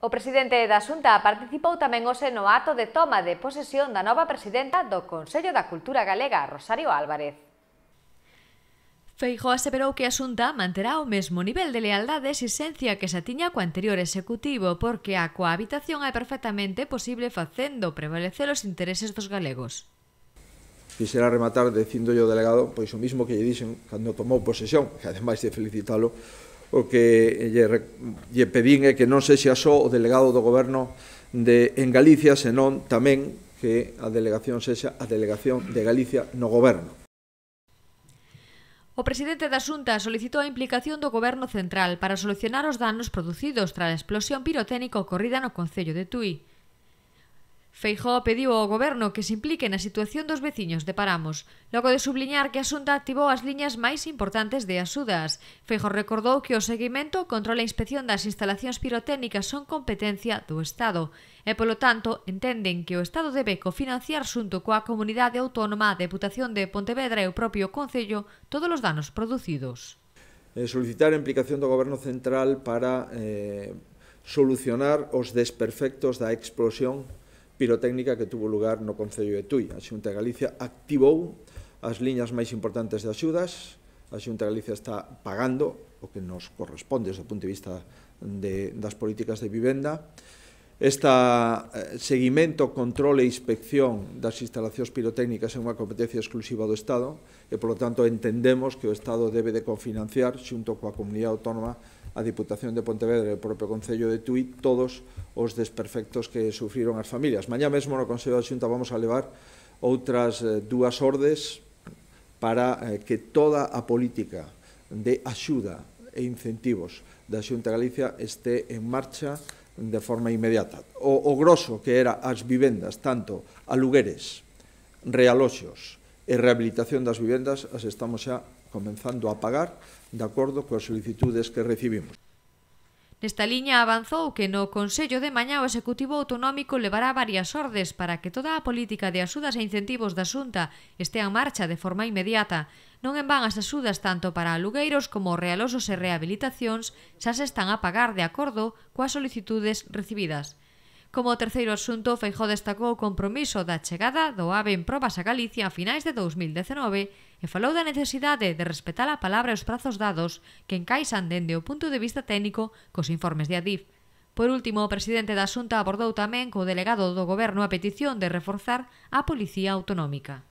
O presidente da Xunta participou tamén hoxe no acto de toma de posesión da nova presidenta do Consello da Cultura Galega, Rosario Álvarez. Feijóo aseverou que a Xunta manterá o mesmo nivel de lealdade e exixencia que se tiña coa anterior executivo, porque a cohabitación é perfectamente posible facendo prevalecer os intereses dos galegos. Quixera rematar dicindolle ao delegado pois o mismo que lle dixen cando tomou posesión, que ademais de felicitalo, o que lle pedín é que non sexa só o delegado do goberno en Galicia, senón tamén que a delegación sexa a delegación de Galicia no goberno. O presidente da Xunta solicitou a implicación do Goberno Central para solucionar os danos producidos tras a explosión pirotécnica ocorrida no concello de Tui. Feijóo pediu ao Goberno que se implique na situación dos veciños de Paramos, logo de subliñar que a Xunta activou as liñas máis importantes de axudas. Feijóo recordou que o seguimento, control e inspección das instalacións pirotécnicas son competencia do Estado e, polo tanto, entenden que o Estado debe cofinanciar xunto coa Comunidade Autónoma, a Deputación de Pontevedra e o propio Concello todos os danos producidos. Solicitar a implicación do Goberno Central para solucionar os desperfectos da explosión pirotécnica que tuvo lugar no Concello de Tui. A Xunta de Galicia activou as liñas máis importantes de axudas, a Xunta de Galicia está pagando o que nos corresponde desde o punto de vista das políticas de vivenda. Este seguimento, control e inspección das instalacións pirotécnicas é unha competencia exclusiva do Estado e, polo tanto, entendemos que o Estado debe de cofinanciar, xunto coa Comunidade Autónoma, a Diputación de Pontevedra e o propio Concello de Tui, todos os desperfectos que sufriron as familias. Mañá mesmo no Consello da Xunta vamos a levar outras dúas ordes para que toda a política de axuda e incentivos da Xunta de Galicia este en marcha de forma inmediata. O grosso que era as vivendas, tanto alugueres, realoxos e rehabilitación das vivendas, as estamos xa comenzando a pagar de acordo coas solicitudes que recibimos. Nesta liña avanzou que no Consello de mañá o Executivo Autonómico levará varias ordes para que toda a política de axudas e incentivos da Xunta estea en marcha de forma inmediata. Non en van as axudas tanto para alugueiros como realoxos e rehabilitacións xa se están a pagar de acordo coas solicitudes recibidas. Como terceiro asunto, Feijóo destacou o compromiso da chegada do AVE en probas a Galicia a finais de 2019 e falou da necesidade de respetar a palabra e os prazos dados que encaixan dende o punto de vista técnico cos informes de Adif. Por último, o presidente da Xunta abordou tamén co delegado do Goberno a petición de reforzar a Policía Autonómica.